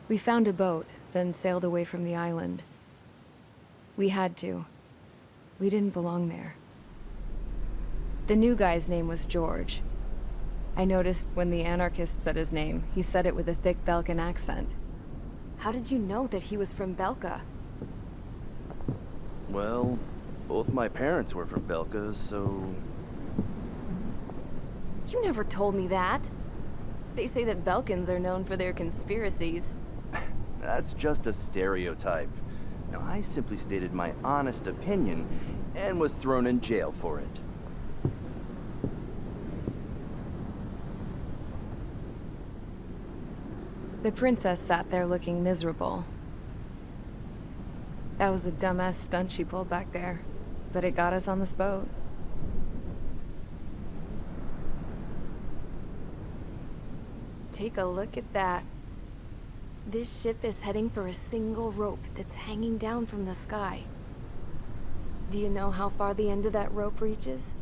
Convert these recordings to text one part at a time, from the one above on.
We found a boat, then sailed away from the island. We had to. We didn't belong there. The new guy's name was George. I noticed when the anarchist said his name, he said it with a thick Belkan accent. How did you know that he was from Belka? Well, both my parents were from Belka, so... You never told me that. They say that Belkans are known for their conspiracies. That's just a stereotype. Now, I simply stated my honest opinion and was thrown in jail for it. The princess sat there looking miserable. That was a dumbass stunt she pulled back there, but it got us on this boat. Take a look at that. This ship is heading for a single rope that's hanging down from the sky. Do you know how far the end of that rope reaches?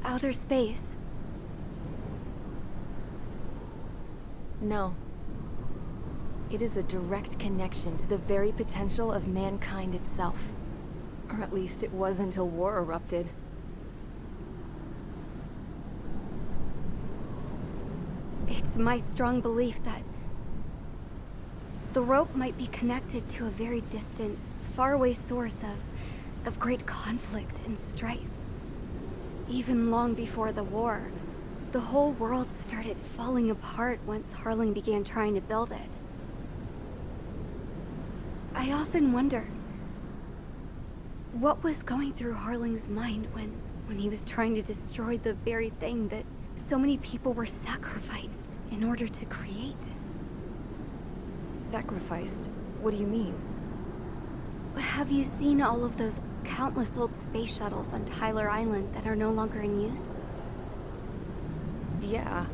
Outer space. No. It is a direct connection to the very potential of mankind itself. Or at least it was until war erupted. It's my strong belief that the rope might be connected to a very distant, faraway source of great conflict and strife. Even long before the war, the whole world started falling apart once Harling began trying to build it. I often wonder what was going through Harling's mind when he was trying to destroy the very thing that so many people were sacrificed in order to create. Sacrificed? What do you mean? Have you seen all of those countless old space shuttles on Tyler Island that are no longer in use? Yeah.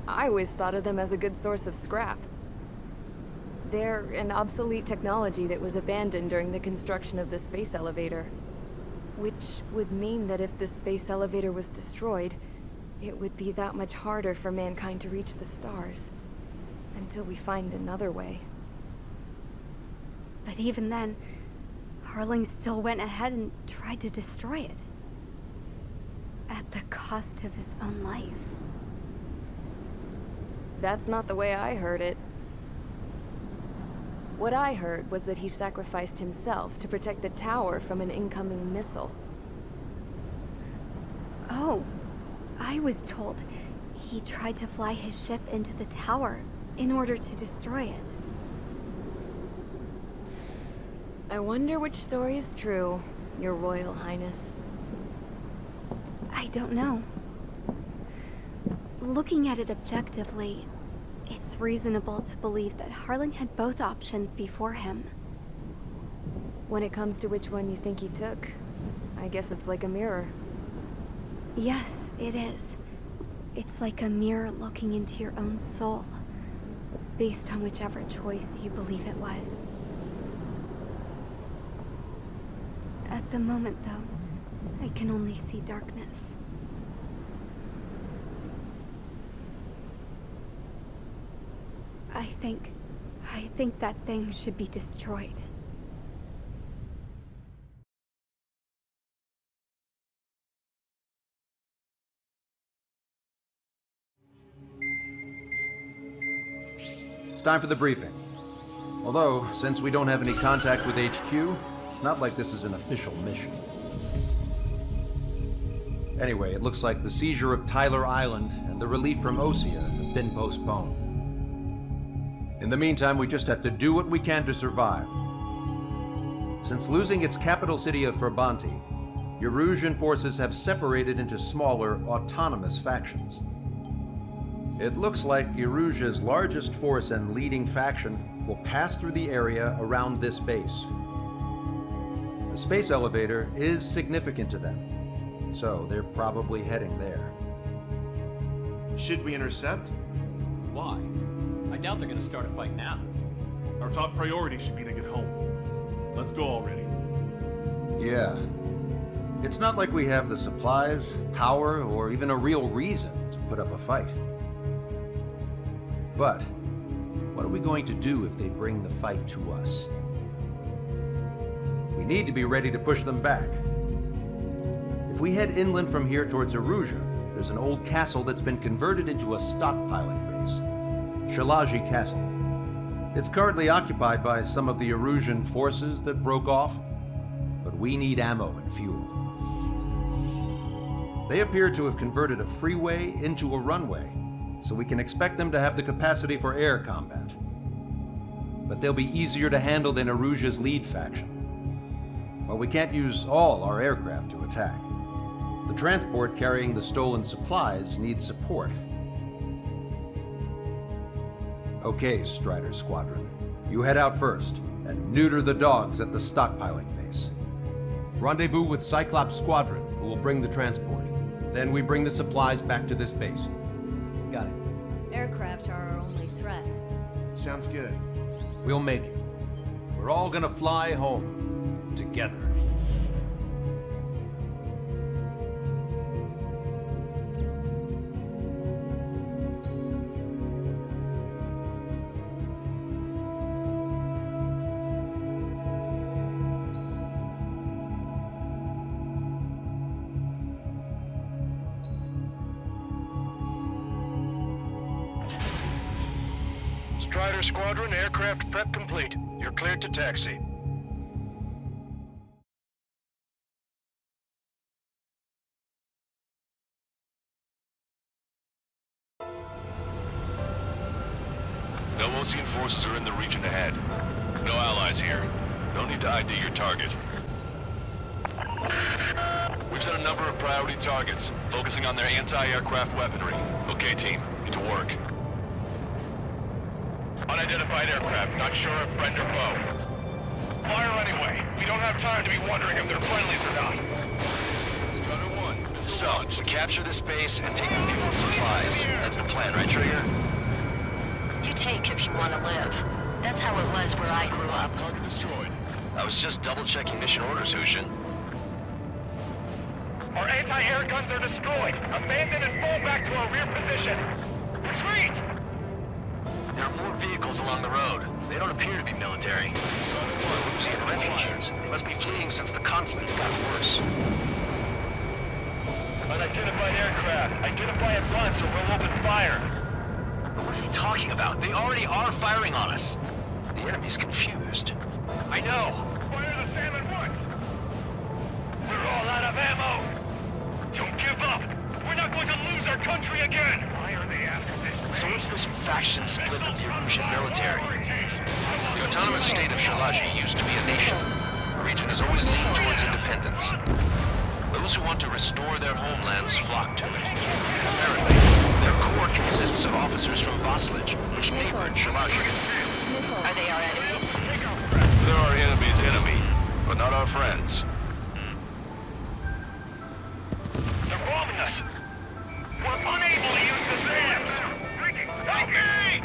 I always thought of them as a good source of scrap. They're an obsolete technology that was abandoned during the construction of the space elevator. Which would mean that if the space elevator was destroyed, it would be that much harder for mankind to reach the stars. Until we find another way. But even then, Harling still went ahead and tried to destroy it. At the cost of his own life. That's not the way I heard it. What I heard was that he sacrificed himself to protect the tower from an incoming missile. Oh, I was told he tried to fly his ship into the tower in order to destroy it. I wonder which story is true, Your Royal Highness. I don't know. Looking at it objectively, it's reasonable to believe that Harling had both options before him. When it comes to which one you think he took, I guess it's like a mirror. Yes, it is. It's like a mirror looking into your own soul, based on whichever choice you believe it was. At the moment, though, I can only see darkness. I think that thing should be destroyed. It's time for the briefing. Although, since we don't have any contact with HQ, it's not like this is an official mission. Anyway, it looks like the seizure of Tyler Island and the relief from Osea have been postponed. In the meantime, we just have to do what we can to survive. Since losing its capital city of Ferbanti, Erusian forces have separated into smaller, autonomous factions. It looks like Erusia's largest force and leading faction will pass through the area around this base. The space elevator is significant to them, so they're probably heading there. Should we intercept? Why? I doubt they're gonna start a fight now. Our top priority should be to get home. Let's go already. Yeah. It's not like we have the supplies, power, or even a real reason to put up a fight. But what are we going to do if they bring the fight to us? We need to be ready to push them back. If we head inland from here towards Aruja, there's an old castle that's been converted into a stockpiling base. Shalaji Castle. It's currently occupied by some of the Erusian forces that broke off, but we need ammo and fuel. They appear to have converted a freeway into a runway, so we can expect them to have the capacity for air combat. But they'll be easier to handle than Eruja's lead faction. While we can't use all our aircraft to attack, the transport carrying the stolen supplies needs support. Okay, Strider Squadron. You head out first and neuter the dogs at the stockpiling base. Rendezvous with Cyclops Squadron, who will bring the transport. Then we bring the supplies back to this base. Got it. Aircraft are our only threat. Sounds good. We'll make it. We're all gonna fly home. Together. Strider Squadron, aircraft prep complete. You're cleared to taxi. No Osean forces are in the region ahead. No allies here. No need to ID your target. We've set a number of priority targets, focusing on their anti-aircraft weaponry. Okay, team, get to work. Unidentified aircraft, not sure if friend or foe. Fire anyway. We don't have time to be wondering if they're friendlies or not. Strider 1, this is Sarge. We capture this base and take the fuel and supplies. That's the plan, right, Trigger? You take if you want to live. That's how it was where I grew up. Target destroyed. I was just double-checking mission orders, Hushin. Our anti-air guns are destroyed. Abandon and fall back to our rear position. Retreat! There are more vehicles along the road. They don't appear to be military. We're losing refugees. They must be fleeing since the conflict got worse. Unidentified aircraft. Identify at once or we'll open fire. What is he talking about? They already are firing on us. The enemy's confused. I know. Fire the SAM at once. We're all out of ammo. Don't give up. We're not going to lose our country again. Why are they after this? So what's this faction split from the Erusian military? The autonomous state of Shalaji used to be a nation. The region has always leaned towards independence. Those who want to restore their homelands flock to it. Apparently, their core consists of officers from Vaslij, which neighbored Shalaji. Are they our enemies? They're our enemy's enemy, but not our friends. They're bombing us. We're unable to use the SAMs. Help me!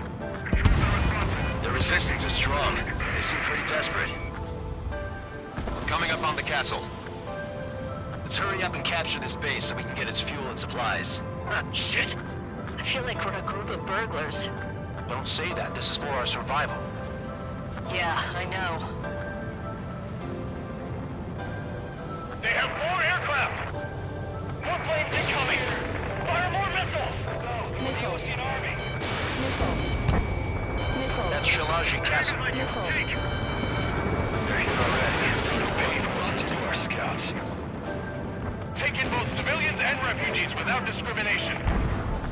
The resistance is strong. They seem pretty desperate. Coming up on the castle. Let's hurry up and capture this base so we can get its fuel and supplies. Shit! I feel like we're a group of burglars. Don't say that. This is for our survival. Yeah, I know. They have more aircraft! More planes incoming! Fire more missiles! The Osean Army! That's Shalaji Castle. Take! They're here already. Paid funds to our scouts. Take in both civilians and refugees without discrimination.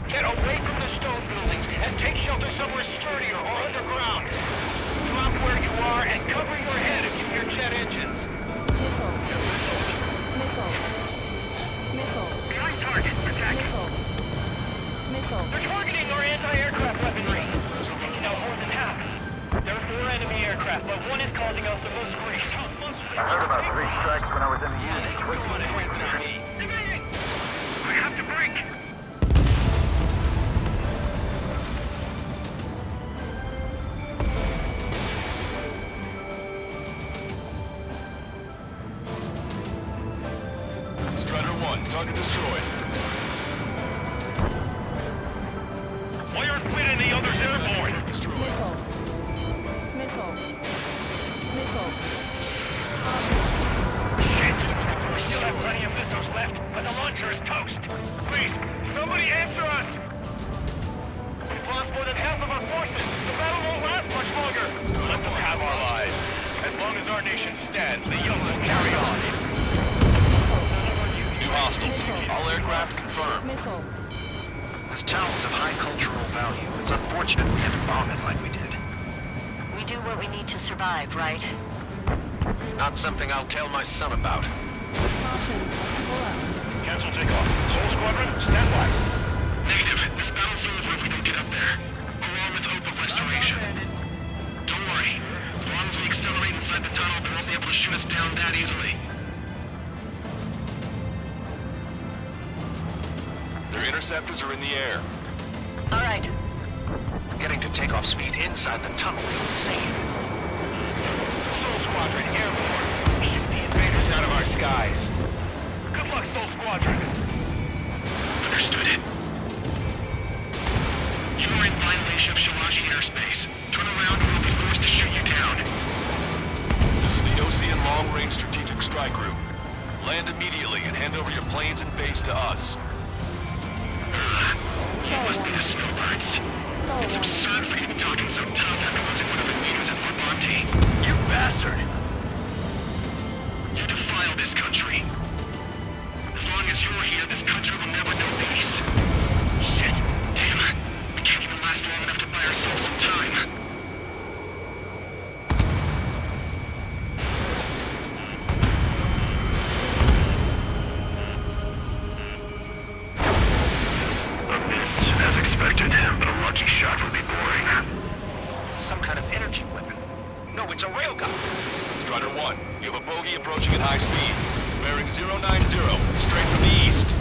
Get away from the stone buildings and take shelter somewhere sturdier or underground. Drop where you are and cover your head if you hear jet engines. Behind target, attacking. They're targeting our anti-aircraft weaponry. Taking out more than half. There are 4 enemy aircraft, but one is causing us the most grief. I heard about 3 strikes when I was in the unit. We have to break. as our nation stands, the young will carry on. New hostiles. All aircraft confirmed. This town was of high cultural value. It's unfortunate we had to bomb it like we did. We do what we need to survive, right? Not something I'll tell my son about. Cancel takeoff. Soul Squadron, stand by. Negative. This battle's over if we don't get up there. Along with hope of restoration. Don't worry. As long as we accelerate inside the tunnel, they won't be able to shoot us down that easily. Their interceptors are in the air. All right. Getting to takeoff speed inside the tunnel is insane. Soul Squadron, airborne. Shoot the invaders out of our skies. Good luck, Soul Squadron. Understood it. You are in violation of Shalaji airspace. Turn around or we'll be forced to shoot you down. This is the Ocean Long Range Strategic Strike Group. Land immediately and hand over your planes and base to us. You must be the snowbirds. It's absurd for you to be talking so tough after losing one of the leaders at Morbanti. You bastard! You defile this country. As long as you're here, this country will never know peace. Shit! Damn! We can't even last long enough to buy ourselves some time. As expected, but a lucky shot would be boring. Some kind of energy weapon. No, it's a railgun. Strider 1, you have a bogey approaching at high speed. Bearing 090, straight from the east.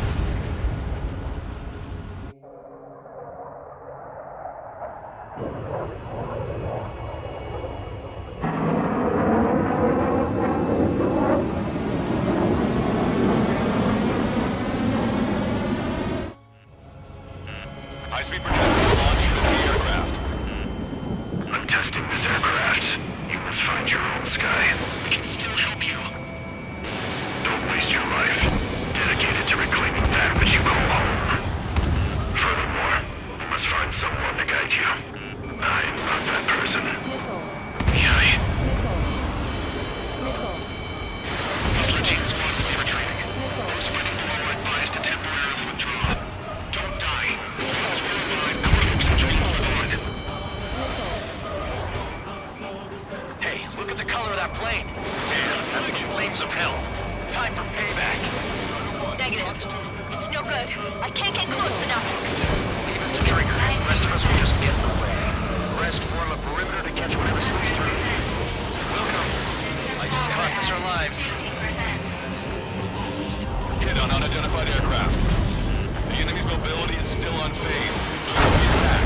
High-speed projectile launch of the aircraft. I'm testing this aircraft. You must find your own sky. We can still help you. Don't waste your life. Dedicated to reclaiming that which you call home. Furthermore, we must find someone to guide you. I am not that person. Yai. These Legion squad is infiltrating. Those fighting below are advised to temporarily withdraw. Don't die. As long as we're alive, our hopes and dreams live on. Hey, look at the color of that plane. Damn, that's like flames of hell. Time for payback. Negative. It's no good. I can't get close enough. Leave it to Trigger. The rest of us will just get in the way. The rest form a perimeter to catch whatever slips through. Welcome. Might just cost us our lives. Hit on unidentified aircraft. The enemy's mobility is still unfazed. Keep the attack.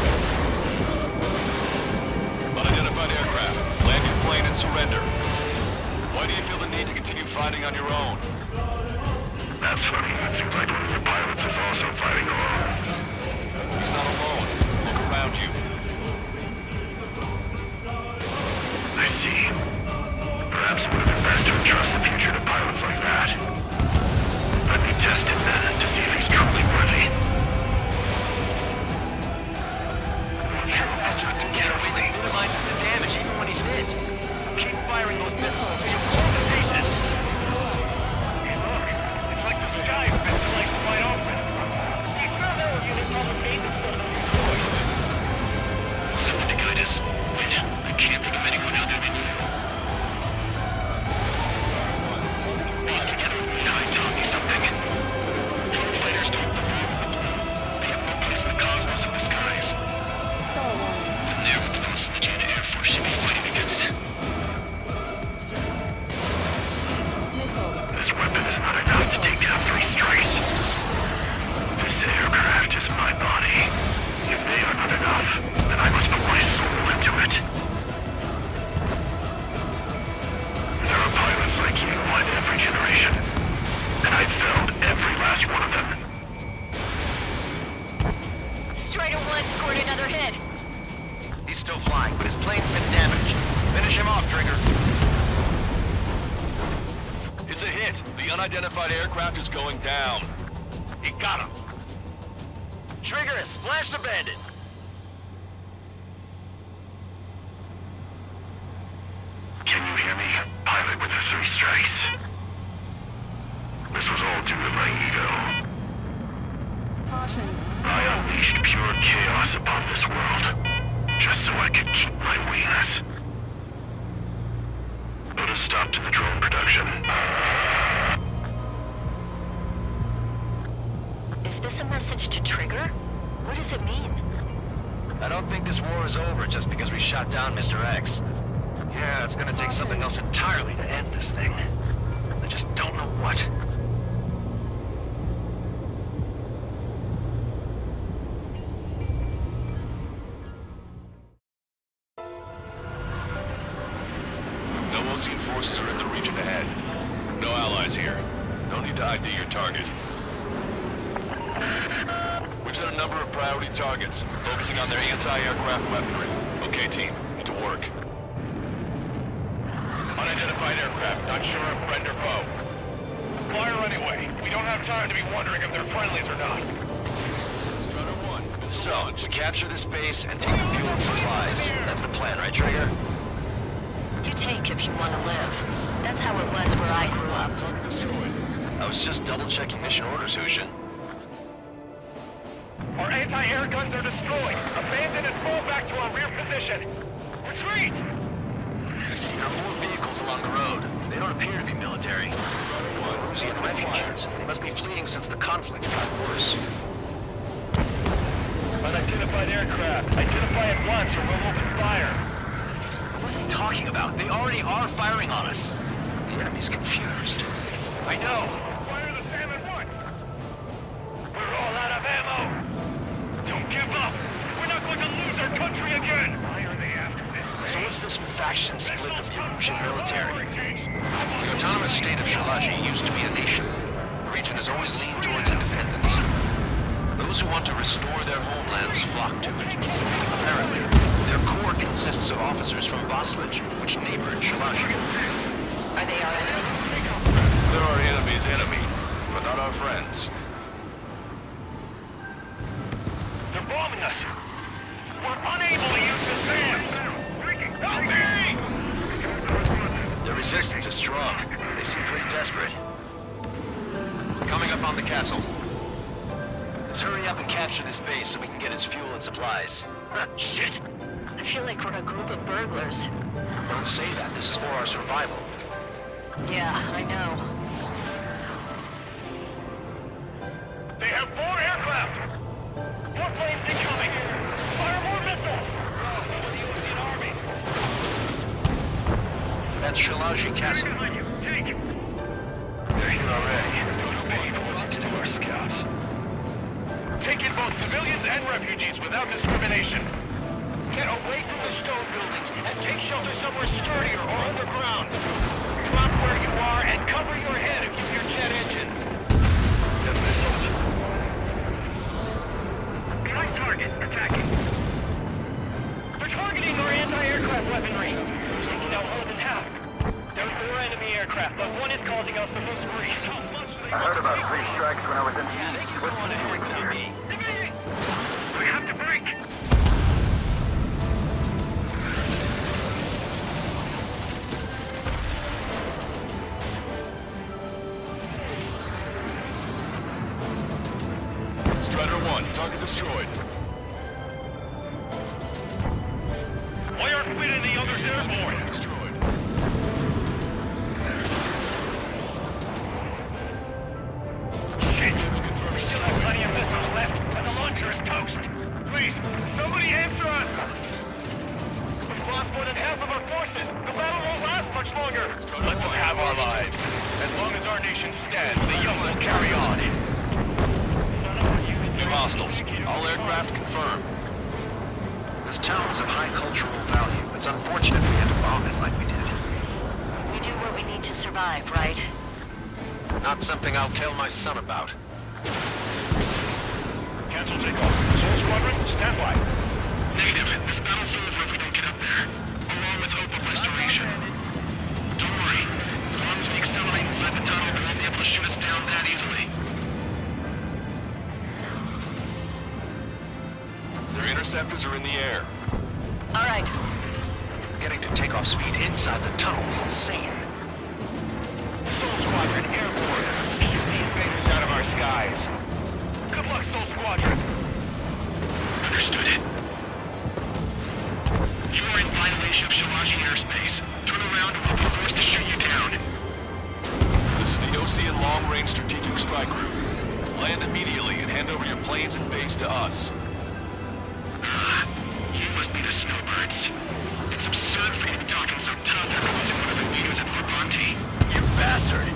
Unidentified aircraft. Land your plane and surrender. Why do you feel the need to continue fighting on your own? That's funny. It seems like one of your pilots is also fighting alone. He's not alone. Look around you. I see. Perhaps it would have been best to entrust the future to pilots like that. Let me test him then to see if he's truly worthy. That bastard can get away with minimizing the damage even when he's hit. Keep firing those missiles until you blow them to pieces. Hey, look. It's like the sky has been sliced wide open. Someone to guide us. Wait, I can't think of anyone other than you. Being together with me, I taught me something. Drone fighters don't belong in the blue. They have no place in the cosmos of the skies. And they're what the most legit Air Force should be fighting against. This weapon is not enough to take down 3 strikes. This aircraft is my body. If they are not enough, then I must put my soul into it. There are pilots like you in every generation, and I've felled every last one of them. Strider 1 scored another hit. He's still flying, but his plane's been damaged. Finish him off, Trigger. It's a hit. The unidentified aircraft is going down. He got him. Trigger has splashed a bandit. Can you hear me? Pilot strikes. This was all due to my ego. I unleashed pure chaos upon this world, just so I could keep my wings. Put a stop to the drone production. Is this a message to Trigger? What does it mean? I don't think this war is over just because we shot down Mr. X. Yeah, it's gonna take something else entirely to end this thing. I just don't know what. No Osean forces are in the region ahead. No allies here. No need to ID your target. We've set a number of priority targets, focusing on their anti-aircraft weaponry. Okay, team, get to work. Unidentified aircraft, not sure if friend or foe. Fire anyway. We don't have time to be wondering if they're friendlies or not. Strutter 1, So, we capture this base and take the fuel and supplies. That's the plan, right, Trigger? You take if you want to live. That's how it was where I grew up. Target destroyed. I was just double-checking mission orders, Hushin. Our anti-air guns are destroyed. Abandon and fall back to our rear position. Retreat! There are more vehicles along the road. They don't appear to be military. Uzi and refugees. They must be fleeing since the conflict got worse. Unidentified aircraft. Identify at once or we'll open fire. What are they talking about? They already are firing on us. The enemy's confused. I know. Fire the SAM at once. We're all out of ammo. Don't give up. We're not going to lose our country again. Why are they after this? So what's this faction split from the Russian military? The autonomous state of Shalaji used to be a nation. The region has always leaned towards independence. Those who want to restore their homelands flock to it. Apparently, their core consists of officers from Vaslij, which neighbored Shalaji. Are they our enemies? They're our enemy's enemy, but not our friends. They're bombing us. We're unable to use the SAM. Help me! The resistance is strong. They seem pretty desperate. Coming up on the castle. Let's hurry up and capture this base so we can get its fuel and supplies. Shit! I feel like we're a group of burglars. Don't say that. This is for our survival. Yeah, I know. They have 4 aircraft! 4 planes incoming! Fire more missiles! That's Shalaji Castle. Take it! They're here already. Pay no attention to our scouts. Take in both civilians and refugees without discrimination. Get away from the stone buildings and take shelter somewhere sturdier or underground. Drop where you are and cover your head if you hear jet engines. The missiles. Right target, attacking. They're targeting our anti-aircraft weaponry. Taking out more than half. There are 4 enemy aircraft, but one is causing us the most grief. I heard about 3 strikes when I was in the East. What's the doing here? We have to break. Strider 1, target destroyed. Why aren't we in the others airborne? Destroyed. Shit! We still have plenty of missiles left, and the launcher is toast. Please, somebody answer us! We've lost more than half of our forces. The battle won't last much longer. Let them have our lives. As long as our nation stands, the young will carry on. New hostiles. All aircraft confirmed. This town is of high cultural value. It's unfortunate we had to bomb it like we did. We do what we need to survive, right? Not something I'll tell my son about. Cancel takeoff. Soul Squadron, stand by. Negative. This battle's over if we don't get up there. Along with hope of restoration. Don't worry. As long as we accelerate inside the tunnel, they won't be able to shoot us down that easily. Their interceptors are in the air. All right. Getting to takeoff speed inside the tunnel is insane. Squadron airborne. Keep these invaders out of our skies. Good luck, Soul Squadron. Understood. You are in violation of Shalaji airspace. Turn around or we'll be forced to shoot you down. This is the Ocean Long Range Strategic Strike Group. Land immediately and hand over your planes and base to us. You must be the snowbirds. It's absurd for you to be talking so tough after losing one of the leaders at Morbanti. You bastard!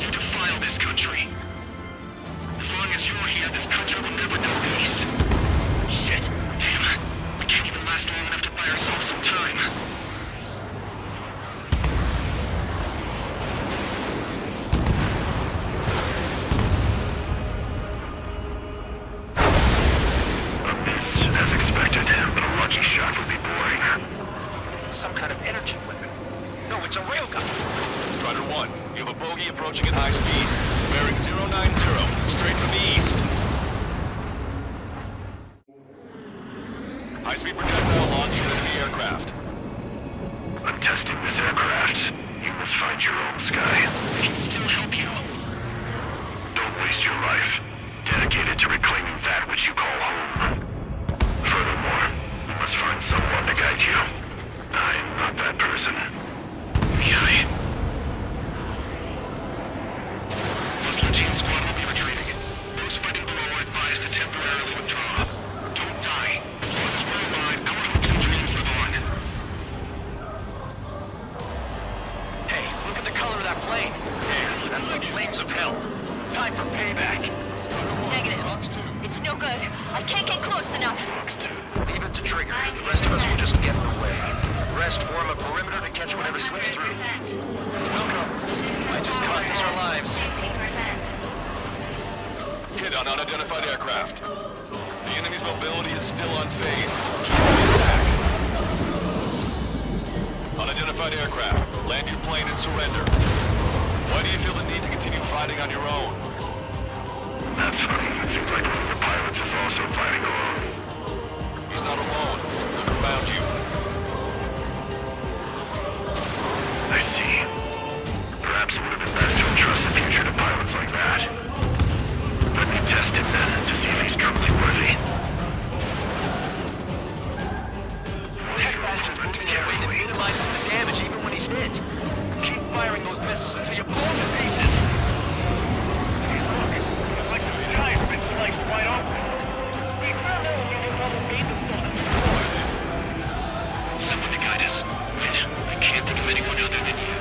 You defile this country. As long as you're here, this country will never know peace. Shit! Damn! We can't even last long enough to buy ourselves some time. As expected, but a lucky shot would be boring. Some kind of energy weapon. No, it's a railgun. Strider 1, you have a bogey approaching at high speed. Bearing 090, straight from the east. High-speed projectile launch into the aircraft. I'm testing this aircraft. You must find your own sky. We can still help you. Don't waste your life. Dedicate it to reclaiming that which you call home. Furthermore, you must find someone to guide you. I'm not that person. Yeah. Muslim Team Squad will be retreating. Those fighting below are advised to temporarily withdraw. Don't die. As long as we're alive, our hopes and dreams live on. Hey, look at the color of that plane. Yeah, that's the flames of hell. Time for payback. Negative. It's no good. I can't get close enough. Leave it to Trigger. The rest of us will just get in the way. The rest form a perimeter to catch whatever slips through. Welcome. Might just cost us our lives. Hit on unidentified aircraft. The enemy's mobility is still unfazed. Keep the attack. Unidentified aircraft. Land your plane and surrender. Why do you feel the need to continue fighting on your own? That's funny. It seems like one of the pilots is also fighting alone. He's not alone. Look around you. I see. Perhaps it would have been best to entrust the future to pilots like that. Let me test him then, to see if he's truly worthy. That bastard's moving in a way that minimizes the damage even when he's hit. Keep firing those missiles until you blow him to pieces. Hey, look. Looks like the sky's been sliced wide open. We found out we didn't have a beat the sun. Someone to guide us. Wait, I can't think of anyone other than you.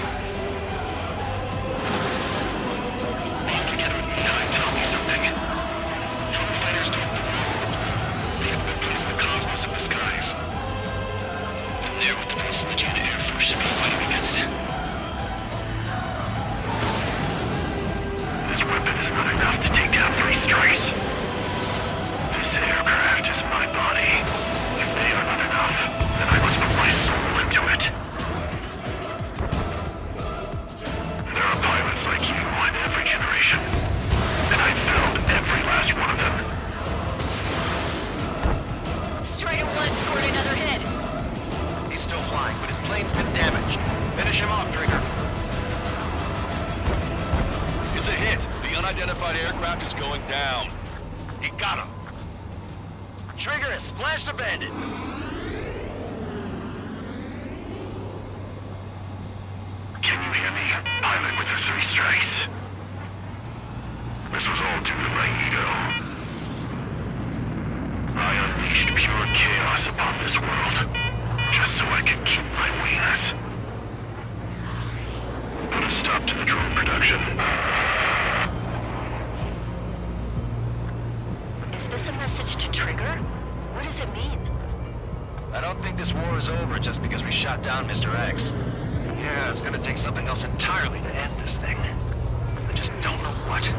Being together with me now, tell me something. Drone fighters don't know. They have no place in the cosmos of the skies. And they're what the Prestigian Air Force should be fighting against. This weapon is not enough to take down 3 strikes. This aircraft is my body. If they are not enough, then I must put my soul into it. There are pilots like you in every generation. And I've felled every last one of them. Strider 1 scored another hit. He's still flying, but his plane's been damaged. Finish him off, Trigger. It's a hit. The unidentified aircraft is going down. You got him. Trigger has splashed a bandit. Can you hear me, pilot with the 3 strikes? This was all due to my ego. I unleashed pure chaos upon this world, just so I could keep my wings. Put a stop to the drone production. Is this a message to Trigger? What does it mean? I don't think this war is over just because we shot down Mr. X. Yeah, it's gonna take something else entirely to end this thing. I just don't know what.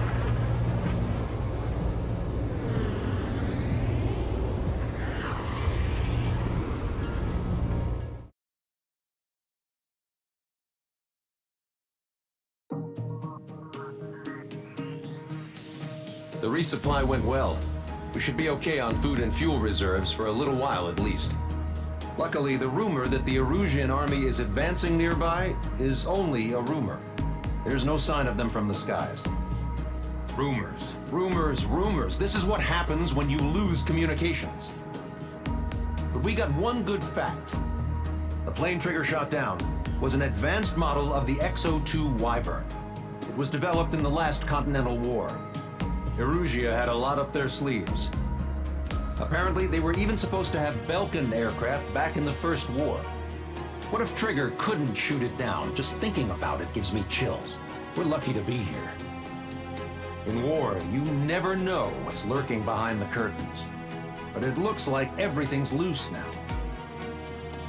The resupply went well. We should be okay on food and fuel reserves for a little while at least. Luckily, the rumor that the Erusian army is advancing nearby is only a rumor. There's no sign of them from the skies. Rumors, rumors, rumors. This is what happens when you lose communications. But we got one good fact. The plane Trigger shot down was an advanced model of the X-02 Wyvern. It was developed in the last Continental War. Erusia had a lot up their sleeves. Apparently, they were even supposed to have Belkin aircraft back in the First War. What if Trigger couldn't shoot it down? Just thinking about it gives me chills. We're lucky to be here. In war, you never know what's lurking behind the curtains. But it looks like everything's loose now.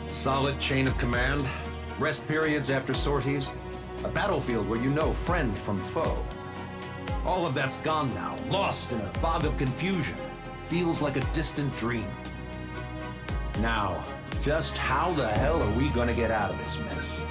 Solid chain of command, rest periods after sorties, a battlefield where you know friend from foe. All of that's gone now, lost in a fog of confusion. Feels like a distant dream. Now, just how the hell are we gonna get out of this mess?